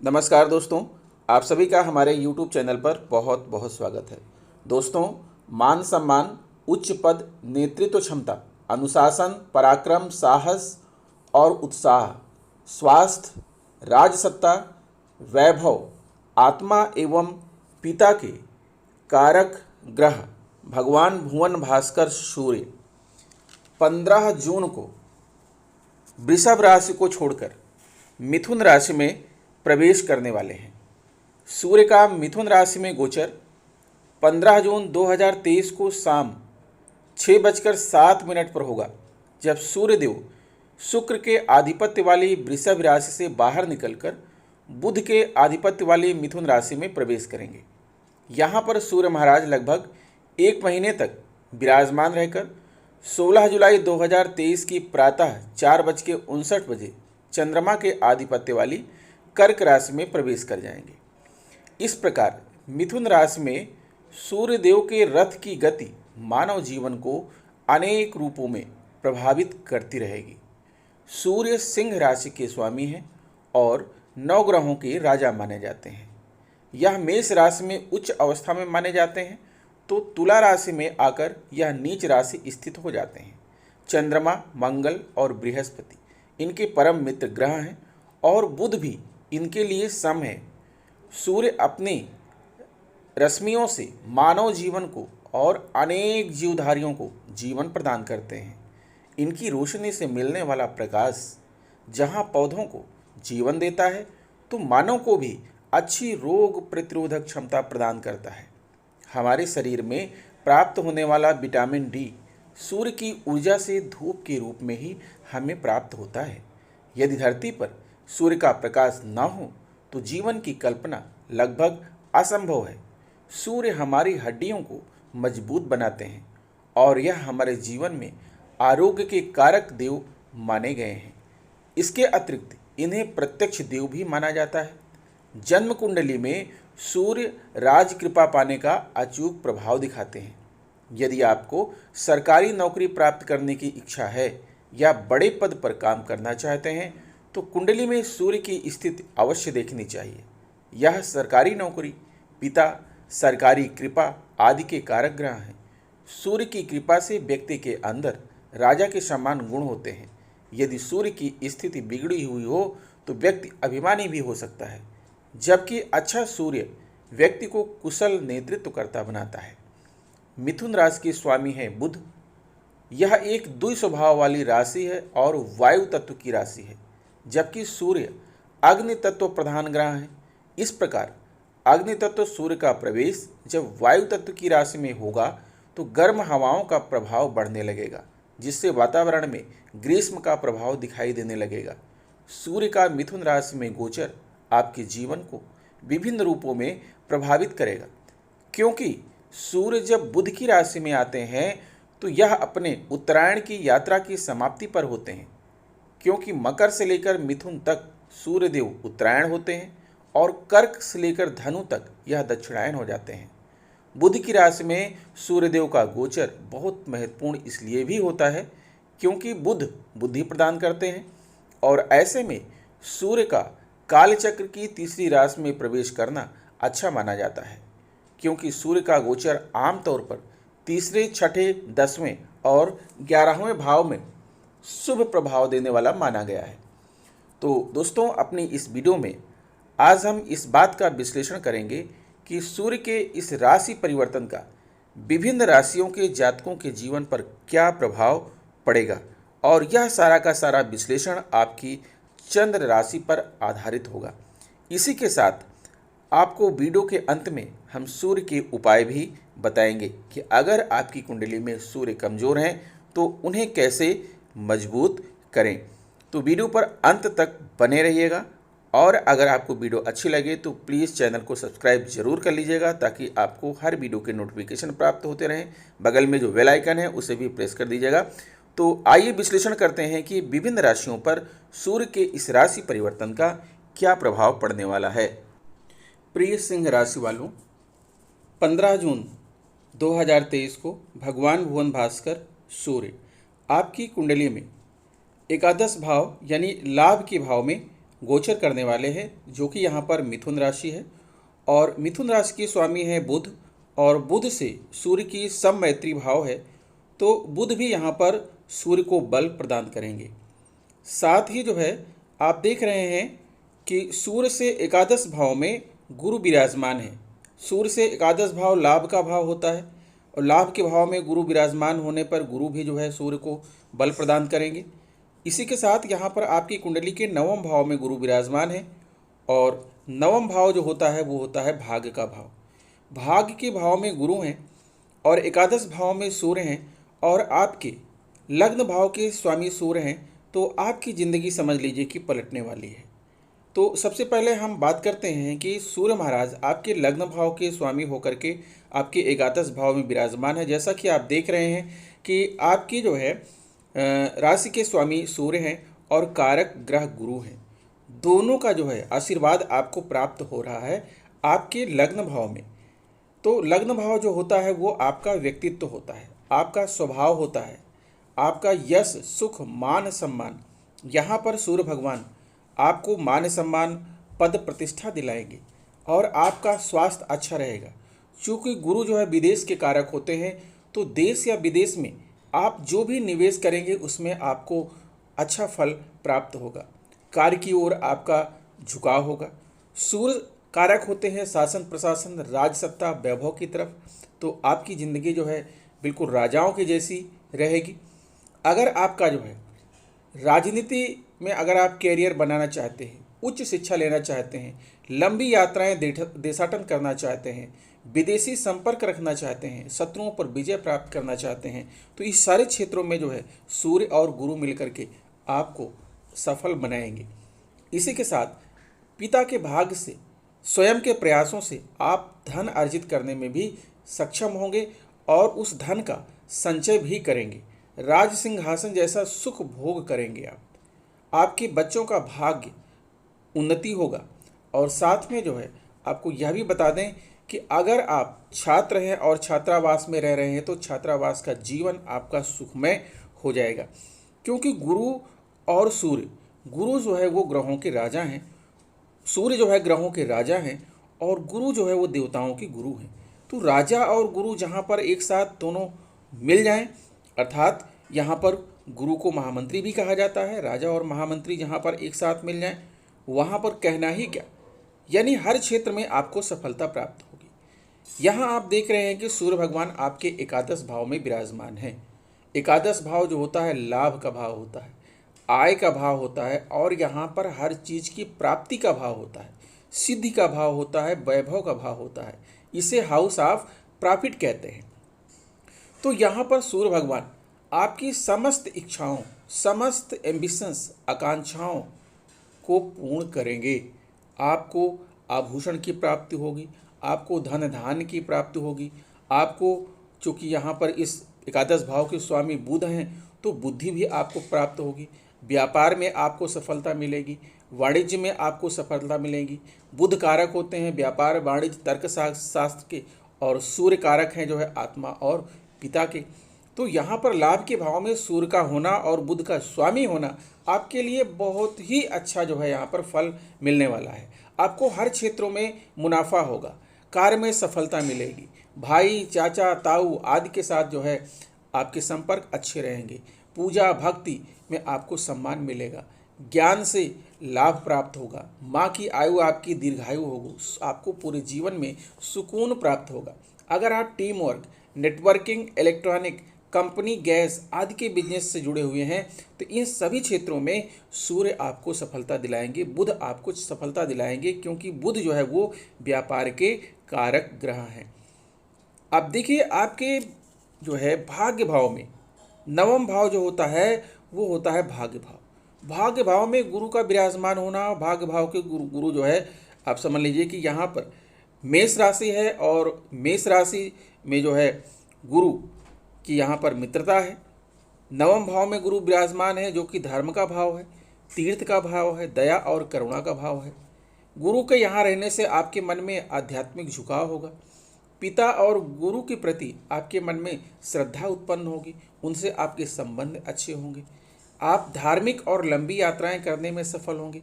नमस्कार दोस्तों, आप सभी का हमारे YouTube चैनल पर बहुत बहुत स्वागत है। दोस्तों, मान सम्मान, उच्च पद, नेतृत्व क्षमता, अनुशासन, पराक्रम, साहस और उत्साह, स्वास्थ्य, राजसत्ता, वैभव, आत्मा एवं पिता के कारक ग्रह भगवान भुवन भास्कर सूर्य 15 जून को वृषभ राशि को छोड़कर मिथुन राशि में प्रवेश करने वाले हैं। सूर्य का मिथुन राशि में गोचर 15 जून 2023 को शाम 6:07 पर होगा, जब सूर्यदेव शुक्र के आधिपत्य वाली वृषभ राशि से बाहर निकलकर बुध के आधिपत्य वाली मिथुन राशि में प्रवेश करेंगे। यहाँ पर सूर्य महाराज लगभग 1 महीने तक विराजमान रहकर 16 जुलाई 2023 की प्रातः 4:59 चंद्रमा के आधिपत्य वाली कर्क राशि में प्रवेश कर जाएंगे। इस प्रकार मिथुन राशि में सूर्यदेव के रथ की गति मानव जीवन को अनेक रूपों में प्रभावित करती रहेगी। सूर्य सिंह राशि के स्वामी हैं और 9 ग्रहों के राजा माने जाते हैं। यह मेष राशि में उच्च अवस्था में माने जाते हैं, तो तुला राशि में आकर यह नीच राशि स्थित हो जाते हैं। चंद्रमा, मंगल और बृहस्पति इनके परम मित्र ग्रह हैं और बुध भी इनके लिए सम है। सूर्य अपनी रश्मियों से मानव जीवन को और अनेक जीवधारियों को जीवन प्रदान करते हैं। इनकी रोशनी से मिलने वाला प्रकाश जहाँ पौधों को जीवन देता है, तो मानव को भी अच्छी रोग प्रतिरोधक क्षमता प्रदान करता है। हमारे शरीर में प्राप्त होने वाला विटामिन डी सूर्य की ऊर्जा से धूप के रूप में ही हमें प्राप्त होता है। यदि धरती पर सूर्य का प्रकाश न हो तो जीवन की कल्पना लगभग असंभव है। सूर्य हमारी हड्डियों को मजबूत बनाते हैं और यह हमारे जीवन में आरोग्य के कारक देव माने गए हैं। इसके अतिरिक्त इन्हें प्रत्यक्ष देव भी माना जाता है। जन्म कुंडली में सूर्य राज कृपा पाने का अचूक प्रभाव दिखाते हैं। यदि आपको सरकारी नौकरी प्राप्त करने की इच्छा है या बड़े पद पर काम करना चाहते हैं, तो कुंडली में सूर्य की स्थिति अवश्य देखनी चाहिए। यह सरकारी नौकरी, पिता, सरकारी कृपा आदि के कारक ग्रह हैं। सूर्य की कृपा से व्यक्ति के अंदर राजा के समान गुण होते हैं। यदि सूर्य की स्थिति बिगड़ी हुई हो तो व्यक्ति अभिमानी भी हो सकता है, जबकि अच्छा सूर्य व्यक्ति को कुशल नेतृत्वकर्ता बनाता है। मिथुन राशि के स्वामी है बुध। यह एक द्वि स्वभाव वाली राशि है और वायु तत्व की राशि है, जबकि सूर्य अग्नि तत्व प्रधान ग्रह है। इस प्रकार अग्नि तत्व सूर्य का प्रवेश जब वायु तत्व की राशि में होगा तो गर्म हवाओं का प्रभाव बढ़ने लगेगा, जिससे वातावरण में ग्रीष्म का प्रभाव दिखाई देने लगेगा। सूर्य का मिथुन राशि में गोचर आपके जीवन को विभिन्न रूपों में प्रभावित करेगा, क्योंकि सूर्य जब बुध की राशि में आते हैं तो यह अपने उत्तरायण की यात्रा की समाप्ति पर होते हैं। क्योंकि मकर से लेकर मिथुन तक सूर्यदेव उत्तरायण होते हैं और कर्क से लेकर धनु तक यह दक्षिणायन हो जाते हैं। बुध की राशि में सूर्यदेव का गोचर बहुत महत्वपूर्ण इसलिए भी होता है क्योंकि बुध बुद्धि प्रदान करते हैं, और ऐसे में सूर्य का कालचक्र की तीसरी राशि में प्रवेश करना अच्छा माना जाता है, क्योंकि सूर्य का गोचर आमतौर पर तीसरे, छठे, 10वें और 11वें भाव में शुभ प्रभाव देने वाला माना गया है। तो दोस्तों, अपनी इस वीडियो में आज हम इस बात का विश्लेषण करेंगे कि सूर्य के इस राशि परिवर्तन का विभिन्न राशियों के जातकों के जीवन पर क्या प्रभाव पड़ेगा, और यह सारा का सारा विश्लेषण आपकी चंद्र राशि पर आधारित होगा। इसी के साथ आपको वीडियो के अंत में हम सूर्य के उपाय भी बताएंगे कि अगर आपकी कुंडली में सूर्य कमज़ोर हैं तो उन्हें कैसे मजबूत करें। तो वीडियो पर अंत तक बने रहिएगा, और अगर आपको वीडियो अच्छी लगे तो प्लीज़ चैनल को सब्सक्राइब जरूर कर लीजिएगा, ताकि आपको हर वीडियो के नोटिफिकेशन प्राप्त होते रहें। बगल में जो बेल आइकन है उसे भी प्रेस कर दीजिएगा। तो आइए विश्लेषण करते हैं कि विभिन्न राशियों पर सूर्य के इस राशि परिवर्तन का क्या प्रभाव पड़ने वाला है। प्रिय सिंह राशि वालों, 15 जून 2023 को भगवान भुवन भास्कर सूर्य आपकी कुंडली में एकादश भाव यानी लाभ के भाव में गोचर करने वाले हैं, जो कि यहाँ पर मिथुन राशि है और मिथुन राशि के स्वामी है बुध, और बुध से सूर्य की सममैत्री भाव है, तो बुध भी यहाँ पर सूर्य को बल प्रदान करेंगे। साथ ही जो है आप देख रहे हैं कि सूर्य से एकादश भाव में गुरु विराजमान है। सूर्य से एकादश भाव लाभ का भाव होता है और लाभ के भाव में गुरु विराजमान होने पर गुरु भी जो है सूर्य को बल प्रदान करेंगे। इसी के साथ यहाँ पर आपकी कुंडली के नवम भाव में गुरु विराजमान है और नवम भाव जो होता है वो होता है भाग्य का भाव। भाग्य के भाव में गुरु हैं और एकादश भाव में सूर्य हैं और आपके लग्न भाव के स्वामी सूर्य हैं, तो आपकी ज़िंदगी समझ लीजिए कि पलटने वाली है। तो सबसे पहले हम बात करते हैं कि सूर्य महाराज आपके लग्न भाव के स्वामी होकर के आपके एकादश भाव में विराजमान है। जैसा कि आप देख रहे हैं कि आपकी जो है राशि के स्वामी सूर्य हैं और कारक ग्रह गुरु हैं। दोनों का जो है आशीर्वाद आपको प्राप्त हो रहा है आपके लग्न भाव में। तो लग्न भाव जो होता है वो आपका व्यक्तित्व होता है, आपका स्वभाव होता है, आपका यश सुख मान सम्मान। यहाँ पर सूर्य भगवान आपको मान सम्मान पद प्रतिष्ठा दिलाएंगे और आपका स्वास्थ्य अच्छा रहेगा। चूँकि गुरु जो है विदेश के कारक होते हैं, तो देश या विदेश में आप जो भी निवेश करेंगे उसमें आपको अच्छा फल प्राप्त होगा। कार्य की ओर आपका झुकाव होगा। सूर्य कारक होते हैं शासन प्रशासन राज सत्ता वैभव की तरफ, तो आपकी ज़िंदगी जो है बिल्कुल राजाओं की जैसी रहेगी। अगर आपका जो है राजनीति में अगर आप कैरियर बनाना चाहते हैं, उच्च शिक्षा लेना चाहते हैं, लंबी यात्राएं देशाटन करना चाहते हैं, विदेशी संपर्क रखना चाहते हैं, शत्रुओं पर विजय प्राप्त करना चाहते हैं, तो इस सारे क्षेत्रों में जो है सूर्य और गुरु मिलकर के आपको सफल बनाएंगे। इसी के साथ पिता के भाग्य से स्वयं के प्रयासों से आप धन अर्जित करने में भी सक्षम होंगे और उस धन का संचय भी करेंगे। राज सिंहासन जैसा सुख भोग करेंगे आप। आपके बच्चों का भाग्य उन्नति होगा। और साथ में जो है आपको यह भी बता दें कि अगर आप छात्र हैं और छात्रावास में रह रहे हैं, तो छात्रावास का जीवन आपका सुखमय हो जाएगा, क्योंकि गुरु और सूर्य, गुरु जो है वो ग्रहों के राजा हैं, सूर्य जो है ग्रहों के राजा हैं और गुरु जो है वो देवताओं के गुरु हैं। तो राजा और गुरु जहाँ पर एक साथ दोनों मिल जाएं, अर्थात यहाँ पर गुरु को महामंत्री भी कहा जाता है, राजा और महामंत्री जहाँ पर एक साथ मिल जाएं, वहाँ पर कहना ही क्या, यानी हर क्षेत्र में आपको सफलता प्राप्त होगी। यहाँ आप देख रहे हैं कि सूर्य भगवान आपके एकादश भाव में विराजमान है। एकादश भाव जो होता है लाभ का भाव होता है, आय का भाव होता है और यहाँ पर हर चीज़ की प्राप्ति का भाव होता है, सिद्धि का भाव होता है, वैभव का भाव होता है। इसे हाउस ऑफ प्रॉफिट कहते हैं। तो यहाँ पर सूर्य भगवान आपकी समस्त इच्छाओं, समस्त एम्बिशंस, आकांक्षाओं को पूर्ण करेंगे। आपको आभूषण की प्राप्ति होगी, आपको धन धान्य की प्राप्ति होगी, आपको चूँकि यहाँ पर इस एकादश भाव के स्वामी बुध हैं, तो बुद्धि भी आपको प्राप्त होगी। व्यापार में आपको सफलता मिलेगी, वाणिज्य में आपको सफलता मिलेगी। बुध कारक होते हैं व्यापार वाणिज्य तर्क शास्त्र के, और सूर्य कारक हैं जो है आत्मा और पिता के। तो यहाँ पर लाभ के भाव में सूर्य का होना और बुध का स्वामी होना आपके लिए बहुत ही अच्छा जो है यहाँ पर फल मिलने वाला है। आपको हर क्षेत्रों में मुनाफा होगा, कार्य में सफलता मिलेगी, भाई चाचा ताऊ आदि के साथ जो है आपके संपर्क अच्छे रहेंगे, पूजा भक्ति में आपको सम्मान मिलेगा, ज्ञान से लाभ प्राप्त होगा, माँ की आयु आपकी दीर्घायु होगी, आपको पूरे जीवन में सुकून प्राप्त होगा। अगर आप team work, networking, electronic, company, gas आदि के बिजनेस से जुड़े हुए हैं, तो इन सभी क्षेत्रों में सूर्य आपको सफलता दिलाएंगे, बुध आपको सफलता दिलाएंगे, क्योंकि बुध जो है वो व्यापार के कारक ग्रह हैं। अब देखिए आपके जो है भाग्य भाव में नवम भाव जो होता है वो होता है भाग्य भाव। भाग्य भाव में गुरु का विराजमान होना, भाग्य भाव के गुरु जो है आप समझ लीजिए कि यहाँ पर मेष राशि है और मेष राशि में जो है गुरु की यहाँ पर मित्रता है। नवम भाव में गुरु विराजमान है जो कि धर्म का भाव है, तीर्थ का भाव है, दया और करुणा का भाव है। गुरु के यहाँ रहने से आपके मन में आध्यात्मिक झुकाव होगा, पिता और गुरु के प्रति आपके मन में श्रद्धा उत्पन्न होगी, उनसे आपके संबंध अच्छे होंगे, आप धार्मिक और लंबी यात्राएं करने में सफल होंगे,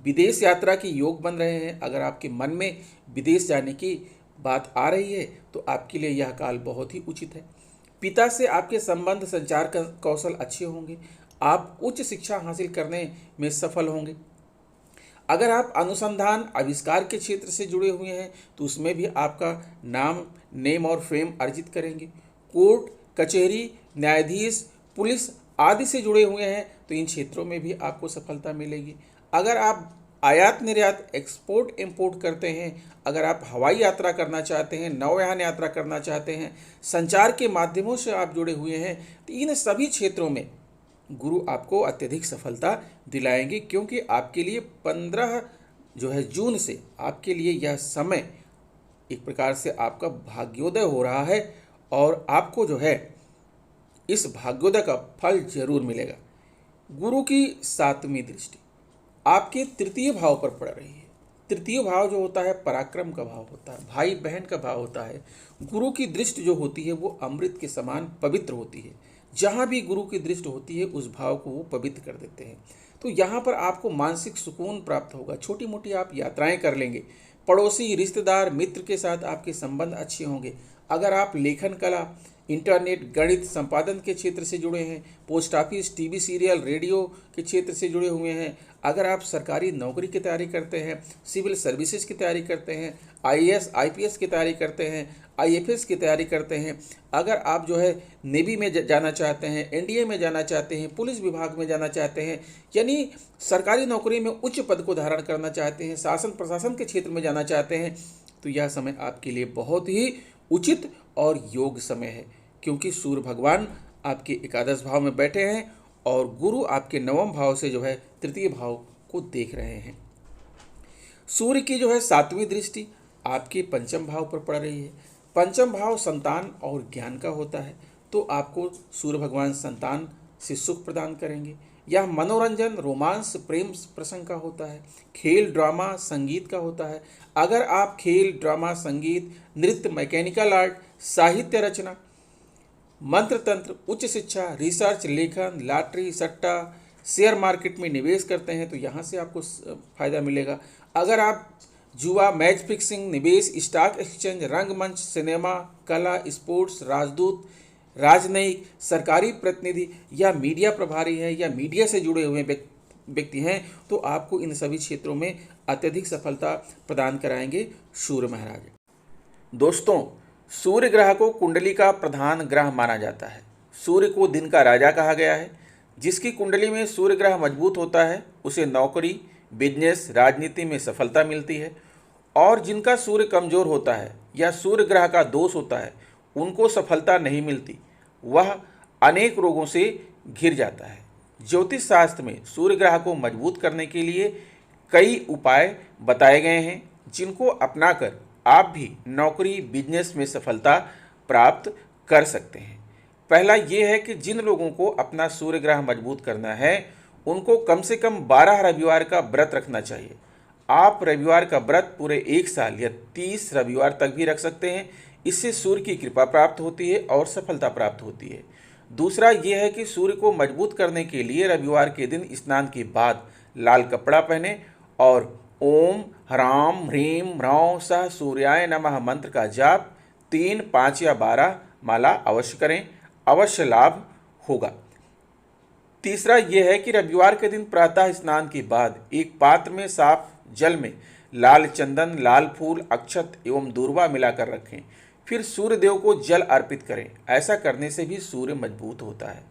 विदेश यात्रा के योग बन रहे हैं। अगर आपके मन में विदेश जाने की बात आ रही है तो आपके लिए यह काल बहुत ही उचित है। पिता से आपके संबंध, संचार कौशल अच्छे होंगे। आप उच्च शिक्षा हासिल करने में सफल होंगे। अगर आप अनुसंधान, आविष्कार के क्षेत्र से जुड़े हुए हैं तो उसमें भी आपका नेम और फेम अर्जित करेंगे। कोर्ट, कचहरी, न्यायाधीश, पुलिस आदि से जुड़े हुए हैं तो इन क्षेत्रों में भी आपको सफलता मिलेगी। अगर आप आयात निर्यात, एक्सपोर्ट इंपोर्ट करते हैं, अगर आप हवाई यात्रा करना चाहते हैं, नौयान यात्रा करना चाहते हैं, संचार के माध्यमों से आप जुड़े हुए हैं, तो इन सभी क्षेत्रों में गुरु आपको अत्यधिक सफलता दिलाएंगे, क्योंकि आपके लिए 15 जून से आपके लिए यह समय एक प्रकार से आपका भाग्योदय हो रहा है और आपको इस भाग्योदय का फल जरूर मिलेगा। गुरु की 7वीं दृष्टि आपके तृतीय भाव पर पड़ रही है। तृतीय भाव जो होता है पराक्रम का भाव होता है, भाई बहन का भाव होता है। गुरु की दृष्टि जो होती है वो अमृत के समान पवित्र होती है। जहाँ भी गुरु की दृष्टि होती है उस भाव को वो पवित्र कर देते हैं। तो यहाँ पर आपको मानसिक सुकून प्राप्त होगा। छोटी मोटी आप यात्राएं कर लेंगे। पड़ोसी, रिश्तेदार, मित्र के साथ आपके संबंध अच्छे होंगे। अगर आप लेखन कला, इंटरनेट, गणित, संपादन के क्षेत्र से जुड़े हैं, post office, TV serial, radio के क्षेत्र से जुड़े हुए हैं, अगर आप सरकारी नौकरी की तैयारी करते हैं, सिविल सर्विसेज की तैयारी करते हैं, आईएएस, आईपीएस की तैयारी करते हैं, आईएफएस की तैयारी करते हैं, अगर आप नेवी में जाना चाहते हैं, एनडीए में जाना चाहते हैं, पुलिस विभाग में जाना चाहते हैं, यानी सरकारी नौकरी में उच्च पद को धारण करना चाहते हैं, शासन प्रशासन के क्षेत्र में जाना चाहते हैं, तो यह समय आपके लिए बहुत ही उचित और योग समय है, क्योंकि सूर्य भगवान आपके एकादश भाव में बैठे हैं और गुरु आपके 9वें भाव से तृतीय भाव को देख रहे हैं। सूर्य की 7वीं दृष्टि आपके 5म भाव पर पड़ रही है। 5म भाव संतान और ज्ञान का होता है, तो आपको सूर्य भगवान संतान से सुख प्रदान करेंगे। यह मनोरंजन, रोमांस, प्रेम प्रसंग का होता है। खेल, ड्रामा, संगीत का होता है। अगर आप खेल, ड्रामा, संगीत, नृत्य, मैकेनिकल आर्ट, साहित्य रचना, मंत्र तंत्र, उच्च शिक्षा, रिसर्च, लेखन, लॉटरी, सट्टा, शेयर मार्केट में निवेश करते हैं तो यहाँ से आपको फायदा मिलेगा। अगर आप जुआ, मैच फिक्सिंग, निवेश, स्टॉक एक्सचेंज, रंगमंच, सिनेमा, कला, स्पोर्ट्स, राजदूत, राजनयिक, सरकारी प्रतिनिधि या मीडिया प्रभारी हैं या मीडिया से जुड़े हुए व्यक्ति हैं तो आपको इन सभी क्षेत्रों में अत्यधिक सफलता प्रदान कराएंगे सूर्य महाराज। दोस्तों, सूर्य ग्रह को कुंडली का प्रधान ग्रह माना जाता है। सूर्य को दिन का राजा कहा गया है। जिसकी कुंडली में सूर्य ग्रह मजबूत होता है उसे नौकरी, बिजनेस, राजनीति में सफलता मिलती है, और जिनका सूर्य कमजोर होता है या सूर्य ग्रह का दोष होता है उनको सफलता नहीं मिलती, वह अनेक रोगों से घिर जाता है। ज्योतिष शास्त्र में सूर्य ग्रह को मजबूत करने के लिए कई उपाय बताए गए हैं, जिनको अपनाकर आप भी नौकरी, बिजनेस में सफलता प्राप्त कर सकते हैं। पहला ये है कि जिन लोगों को अपना सूर्य ग्रह मजबूत करना है उनको कम से कम 12 रविवार का व्रत रखना चाहिए। आप रविवार का व्रत पूरे 1 साल या 30 रविवार तक भी रख सकते हैं। इससे सूर्य की कृपा प्राप्त होती है और सफलता प्राप्त होती है। दूसरा ये है कि सूर्य को मजबूत करने के लिए रविवार के दिन स्नान के बाद लाल कपड़ा पहने और ओम ह्राम ह्रीम ह्रौं सह सूर्याय नमः मंत्र का जाप 3, 5 या 12 माला अवश्य करें, अवश्य लाभ होगा। तीसरा यह है कि रविवार के दिन प्रातः स्नान के बाद एक पात्र में साफ जल में लाल चंदन, लाल फूल, अक्षत एवं दूर्वा मिलाकर रखें, फिर सूर्य देव को जल अर्पित करें। ऐसा करने से भी सूर्य मजबूत होता है।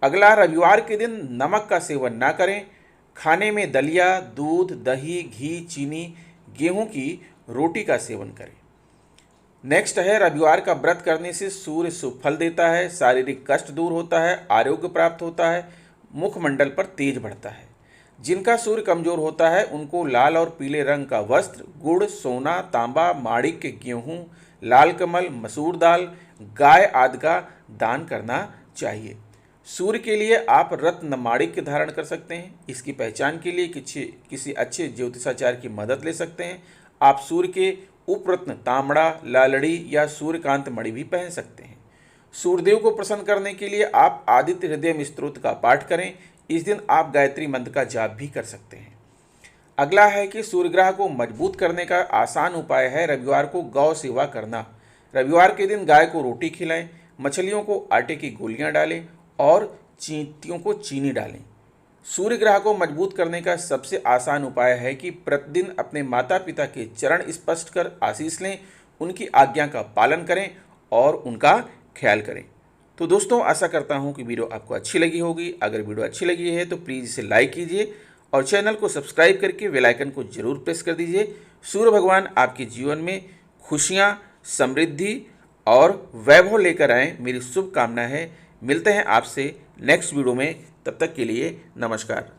अगला, रविवार के दिन नमक का सेवन ना करें। खाने में दलिया, दूध, दही, घी, चीनी, गेहूं की रोटी का सेवन करें। नेक्स्ट है, रविवार का व्रत करने से सूर्य शुभ फल देता है, शारीरिक कष्ट दूर होता है, आरोग्य प्राप्त होता है, मुखमंडल पर तेज बढ़ता है। जिनका सूर्य कमजोर होता है उनको लाल और पीले रंग का वस्त्र, गुड़, सोना, तांबा, माणिक्य, गेहूं, लाल कमल, मसूर दाल, गाय आदि का दान करना चाहिए। सूर्य के लिए आप रत्न माणिक्य धारण कर सकते हैं। इसकी पहचान के लिए किसी अच्छे ज्योतिषाचार्य की मदद ले सकते हैं। आप सूर्य के उपरत्न तांबड़ा, लालड़ी या सूर्यकांत मणि भी पहन सकते हैं। सूर्यदेव को प्रसन्न करने के लिए आप आदित्य हृदय स्तोत्र का पाठ करें। इस दिन आप गायत्री मंत्र का जाप भी कर सकते हैं। अगला है कि सूर्य ग्रह को मजबूत करने का आसान उपाय है रविवार को गौ सेवा करना। रविवार के दिन गाय को रोटी खिलाएं, मछलियों को आटे की गोलियां डालें और चींटियों को चीनी डालें। सूर्य ग्रह को मजबूत करने का सबसे आसान उपाय है कि प्रतिदिन अपने माता पिता के चरण स्पर्श कर आशीष लें, उनकी आज्ञा का पालन करें और उनका ख्याल करें। तो दोस्तों, आशा करता हूं कि वीडियो आपको अच्छी लगी होगी। अगर वीडियो अच्छी लगी है तो प्लीज़ इसे लाइक कीजिए और चैनल को सब्सक्राइब करके बेल आइकन को जरूर प्रेस कर दीजिए। सूर्य भगवान आपके जीवन में खुशियां, समृद्धि और वैभव लेकर आएँ, मेरी शुभकामना है। मिलते हैं आपसे नेक्स्ट वीडियो में, तब तक के लिए नमस्कार।